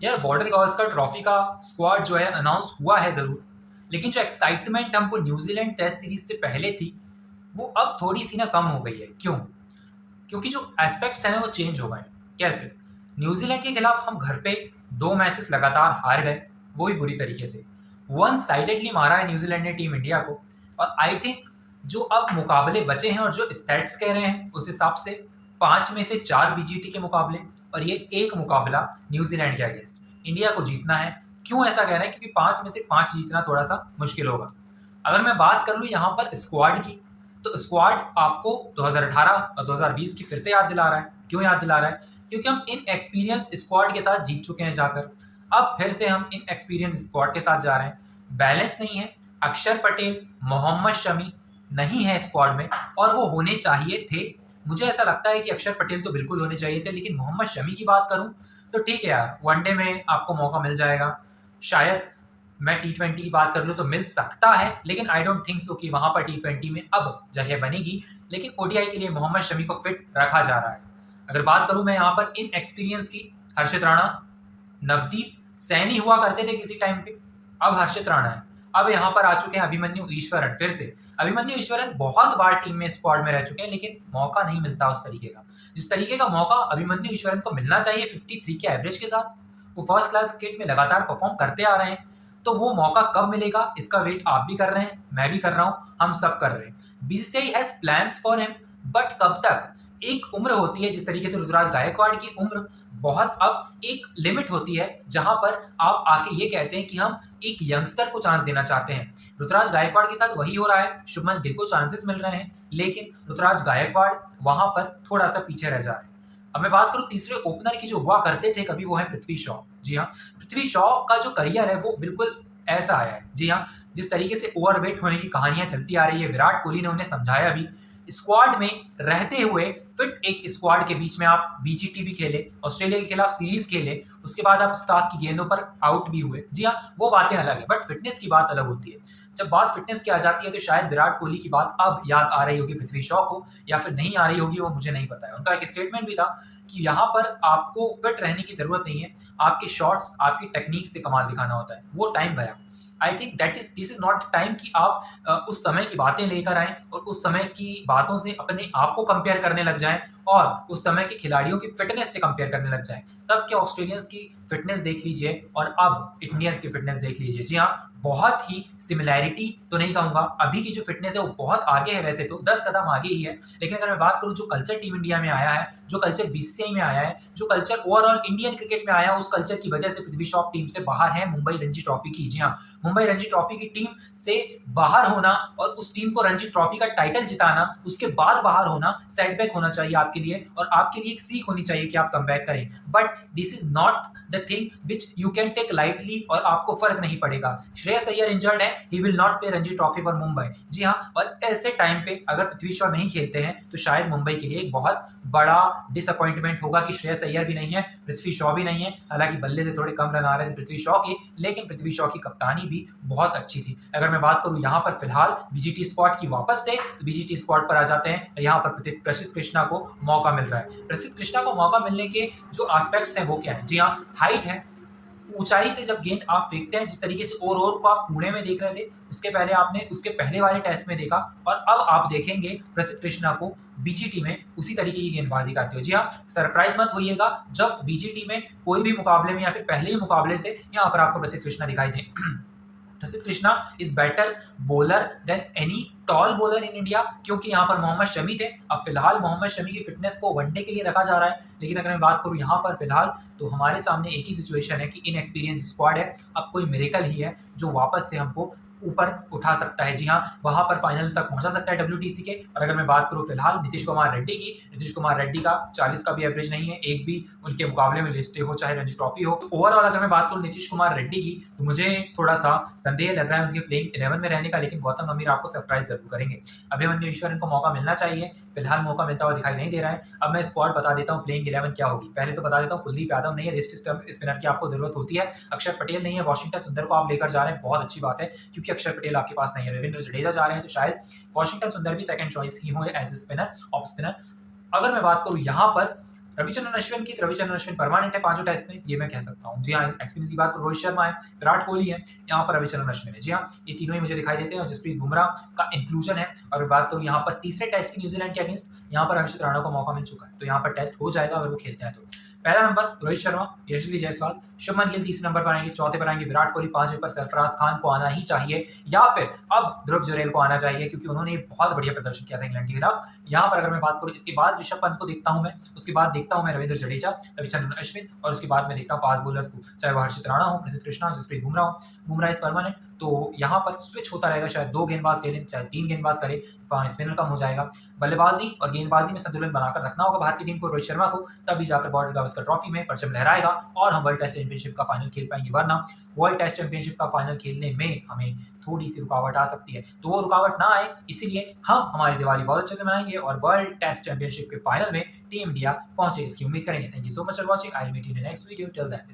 यार border Gavaskar trophy का squad जो है अनाउंस हुआ है ज़रूर, लेकिन जो एक्साइटमेंट हमको न्यूजीलैंड टेस्ट सीरीज से पहले थी वो अब थोड़ी सी ना कम हो गई है। क्यों? क्योंकि जो एस्पेक्ट्स हैं ना वो चेंज हो गए। कैसे? न्यूजीलैंड के खिलाफ हम घर पे 2 मैचेस लगातार हार गए, वो भी बुरी तरीके से। वन साइडेडली मारा है न्यूजीलैंड ने टीम इंडिया को। और आई थिंक जो अब मुकाबले बचे हैं और जो स्टैट्स कह रहे हैं उस हिसाब से 5 में से 4 बीजीटी के मुकाबले और ये एक मुकाबला न्यूजीलैंड के अगेंस्ट। इंडिया को जीतना है। क्यों ऐसा कह रहे हैं? क्योंकि 5 में से 5 जीतना थोड़ा सा मुश्किल होगा। अगर मैं बात कर लूँ यहाँ पर स्क्वाड की, तो स्क्वाड आपको 2018 और 2020 की फिर से याद दिला रहा है। क्यों याद दिला रहा है? क्योंकि हम इन एक्सपीरियंस स्क्वाड के साथ जीत चुके हैं जाकर। अब फिर से हम इन एक्सपीरियंस स्क्वाड के साथ जा रहे हैं। बैलेंस नहीं है। अक्षर पटेल, मोहम्मद शमी नहीं है स्क्वाड में और वो होने चाहिए थे। मुझे ऐसा लगता है कि अक्षर पटेल तो बिल्कुल होने चाहिए थे, लेकिन मोहम्मद शमी की बात करूं तो ठीक है यार, वनडे में आपको मौका मिल जाएगा। शायद मैं T20 की बात कर लूँ तो मिल सकता है, लेकिन आई डोंट थिंक सो कि वहां पर T20 में अब जगह बनेगी। लेकिन ओडीआई के लिए मोहम्मद शमी को फिट रखा जा रहा है। अगर बात करूं मैं यहाँ पर इन एक्सपीरियंस की, हर्षित राणा, नवदीप सैनी हुआ करते थे किसी टाइम पे, अब हर्षित राणा है। अब यहाँ पर आ चुके हैं अभिमन्यु ईश्वरन फिर से। अभिमन्यु ईश्वरन बहुत बार टीम में स्क्वाड में रह चुके हैं, लेकिन मौका नहीं मिलता उस तरीके का जिस तरीके का मौका अभिमन्यु ईश्वरन को मिलना चाहिए 53 के एवरेज के साथ। वो फर्स्ट क्लास क्रिकेट में लगातार परफॉर्म करते आ रहे हैं। तो वो मौका कब मिलेगा इसका वेट आप भी कर रहे हैं, मैं भी कर रहा हूं, हम सब कर रहे हैं। BCCI has plans for him, but कब तक? एक उम्र होती है, जिस तरीके से ऋतुराज गायकवाड़ की उम्र बहुत, अब एक लिमिट होती है जहां पर आप आके ये कहते हैं कि हम एक यंगस्टर को चांस देना चाहते हैं। ऋतुराज गायकवाड़ के साथ वही हो रहा है। शुभमन गिल को चांसेस मिल रहे हैं, लेकिन ऋतुराज गायकवाड़ वहां पर थोड़ा सा पीछे रह जा रहे हैं। अब मैं बात करूं तीसरे ओपनर की जो हुआ करते थे कभी, वो है पृथ्वी शॉ। जी हाँ, पृथ्वी शॉ का जो करियर है वो बिल्कुल ऐसा आया है। जी हाँ, जिस तरीके से ओवरवेट होने की कहानियां चलती आ रही है, विराट कोहली ने उन्हें समझाया भी। स्क्वाड में रहते हुए फिट एक स्क्वाड के बीच में आप बीजीटी भी खेले, ऑस्ट्रेलिया के खिलाफ सीरीज खेले, उसके बाद आप स्टार्क की गेंदों पर आउट भी हुए। जी हाँ, वो बातें अलग है, बट फिटनेस की बात अलग होती है। जब बात फिटनेस की आ जाती है तो शायद विराट कोहली की बात अब याद आ रही होगी पृथ्वी शॉ को, या फिर नहीं आ रही होगी, वो मुझे नहीं पता है। उनका एक स्टेटमेंट भी था कि यहाँ पर आपको फिट रहने की जरूरत नहीं है, आपके शॉट्स, आपकी टेक्निक से कमाल दिखाना होता है। वो टाइम गया। I think this is not time कि आप उस समय की बातें लेकर आएं और उस समय की बातों से अपने आप को कंपेयर करने लग जाएं और उस समय के खिलाड़ियों की फिटनेस से कंपेयर करने लग जाएं। तब क्या ऑस्ट्रेलियंस की फिटनेस देख लीजिए और अब इंडियंस की फिटनेस देख लीजिए। जी हाँ, बहुत ही सिमिलैरिटी तो नहीं कहूंगा, अभी की जो फिटनेस है वो बहुत आगे है, वैसे तो 10 कदम आगे ही है। लेकिन अगर मैं बात करूं जो कल्चर टीम इंडिया में आया है, जो कल्चर बीसीसीआई में आया है, जो कल्चर ओवरऑल इंडियन क्रिकेट में आया है, उस कल्चर की वजह से पृथ्वी शॉ टीम से बाहर है मुंबई रणजी ट्रॉफी की। जी हाँ, मुंबई रणजी ट्रॉफी की टीम से बाहर होना और उस टीम को रणजी ट्रॉफी का टाइटल जिताना, उसके बाद बाहर होना सेटबैक होना चाहिए आपके लिए, और आपके लिए एक सीख होनी चाहिए कि आप कमबैक करें। But this is not the thing which you can take lightly और आपको फर्क नहीं पड़ेगा। श्रेयस अय्यर इंजर्ड है, he will not play Ranji trophy for Mumbai. जी हाँ, और ऐसे टाइम पे अगर पृथ्वी शॉ नहीं खेलते हैं तो शायद मुंबई के लिए एक बहुत बड़ा डिसअपॉइंटमेंट होगा कि श्रेयस अय्यर भी नहीं है, पृथ्वी शॉ भी नहीं है। हालांकि बल्ले से थोड़े कम रन आ रहे थे पृथ्वी शॉ के, लेकिन पृथ्वी शॉ की कप्तानी भी बहुत अच्छी थी। अगर मैं बात करूं यहाँ पर फिलहाल बीजीटी स्क्वाड की वापस से, तो बीजीटी स्क्वाड पर आ जाते हैं। यहाँ पर प्रसिद्ध कृष्णा को मौका मिल रहा है। प्रसिद्ध कृष्णा को मौका मिलने के जो एस्पेक्ट्स हैं वो क्या है? जी हाँ, हाइट है, ऊंचाई से जब गेंद आप फेंकते हैं, जिस तरीके से ओवर को आप पुणे में देख रहे थे, उसके पहले आपने उसके पहले वाले टेस्ट में देखा, और अब आप देखेंगे प्रसिद्ध कृष्णा को बीजीटी में उसी तरीके की गेंदबाजी करते हो। जी हाँ, सरप्राइज मत होइएगा जब बीजीटी में कोई भी मुकाबले में या फिर पहले ही मुकाबले से यहाँ पर आपको प्रसिद्ध कृष्णा दिखाई दे। Prasidh Krishna is better bowler than any tall bowler in India, क्योंकि यहाँ पर मोहम्मद शमी थे। अब फिलहाल मोहम्मद शमी की फिटनेस को वनडे के लिए रखा जा रहा है, लेकिन अगर मैं बात करूँ यहाँ पर फिलहाल, तो हमारे सामने एक ही सिचुएशन है कि इनएक्सपीरियंस स्क्वाड है। अब कोई मिरेकल ही है जो वापस से हमको ऊपर उठा सकता है। जी हाँ, वहां पर फाइनल तक पहुंचा सकता है डब्ल्यूटीसी के। और अगर मैं बात करूं फिलहाल नीतीश कुमार रेड्डी की, नीतीश कुमार रेड्डी का 40 का भी एवरेज नहीं है, एक भी उनके मुकाबले में लिस्टे हो चाहे रणजी ट्रॉफी हो। तो ओवरऑल अगर मैं बात करूं नीतीश कुमार रेड्डी की, तो मुझे थोड़ा सा संदेह लग रहा है उनके प्लेइंग 11 में रहने का, लेकिन गौतम गंभीर आपको सरप्राइज जरूर करेंगे। अभिमन्यु ईश्वरन को मौका मिलना चाहिए, फिलहाल मौका मिलता हुआ दिखाई नहीं दे रहा है। अब मैं स्क्वाड बता देता हूँ प्लेइंग 11 क्या होगी। पहले तो बता देता हूँ, कुलदीप यादव नहीं है, रिस्ट स्पिनर की आपको जरूरत होती है। अक्षर पटेल नहीं है, वॉशिंगटन सुंदर को आप लेकर जा रहे हैं, बहुत अच्छी बात है, क्योंकि अक्षर पटेल आपके पास नहीं है। रविंद्र जडेजा जा रहे हैं, तो शायद वॉशिंगटन सुंदर भी सेकंड चॉइस ही हो as a spinner, off spinner. अगर मैं बात करूं यहाँ पर रविचंद्रन अश्विन की, तो रविचंद्रन अश्विन परमानेंट है पांचों टेस्ट में, ये मैं कह सकता हूँ। जी हाँ, एक्सपीरियंस की बात करूँ, रोहित शर्मा है, विराट कोहली है, यहाँ पर रविचंद्रन अश्विन है। जी हाँ, ये तीनों ही मुझे दिखाई देते हैं और जसप्रीत बुमराह का इंक्लूजन है। और बात करूँ यहाँ पर तीसरे टेस्ट की न्यूजीलैंड के अगेंस्ट, यहाँ पर हर्षित राणा को मौका मिल चुका है, तो यहाँ पर टेस्ट हो जाएगा अगर वो खेलते हैं तो। पहला नंबर रोहित शर्मा, यशस्वी जायसवाल, शुभमन गिल तीसरे नंबर पर आएंगे, चौथे पर आएंगे विराट कोहली, पांचवें पर सरफराज खान को आना ही चाहिए, या फिर अब ध्रुव जुरैल को आना चाहिए क्योंकि उन्होंने बहुत बढ़िया प्रदर्शन किया था इंग्लैंड के खिलाफ। यहाँ पर अगर मैं बात करूँ, इसके बाद ऋषभ पंत को देखता हूँ मैं, उसके बाद देखता हूँ मैं रविंद्र जडेजा, रविचंद्रन अश्विन, और उसके बाद मैं देखता हूँ फास्ट बॉलर्स को, चाहे वो हर्षित राणा हो, प्रसिद्ध कृष्णा हो, जसप्रीत बुमराह हो। बुमराह इज परमानेंट, तो यहाँ पर स्विच होता रहेगा, शायद 2 गेंदबाज खेलें, चाहे 3 गेंदबाज करें, स्पिनर कम हो जाएगा। बल्लेबाजी और गेंदबाजी में संतुलन बनाकर रखना होगा भारतीय टीम को, रोहित शर्मा को, तभी जाकर बॉर्डर गावस्कर ट्रॉफी में परचम लहराएगा और हम वर्ल्ड टेस्ट चैंपियनशिप का फाइनल खेल पाएंगे। वरना वर्ल्ड टेस्ट चैंपियनशिप का फाइनल खेलने में हमें थोड़ी सी रुकावट आ सकती है, तो वो रुकावट ना आए इसीलिए हम हमारी दिवाली बहुत अच्छे से मनाएंगे और वर्ल्ड टेस्ट चैंपियनशिप के फाइनल में टीम इंडिया पहुंचे, इसकी उम्मीद करेंगे। Thank you so much for watching, I will meet you in the next video, till then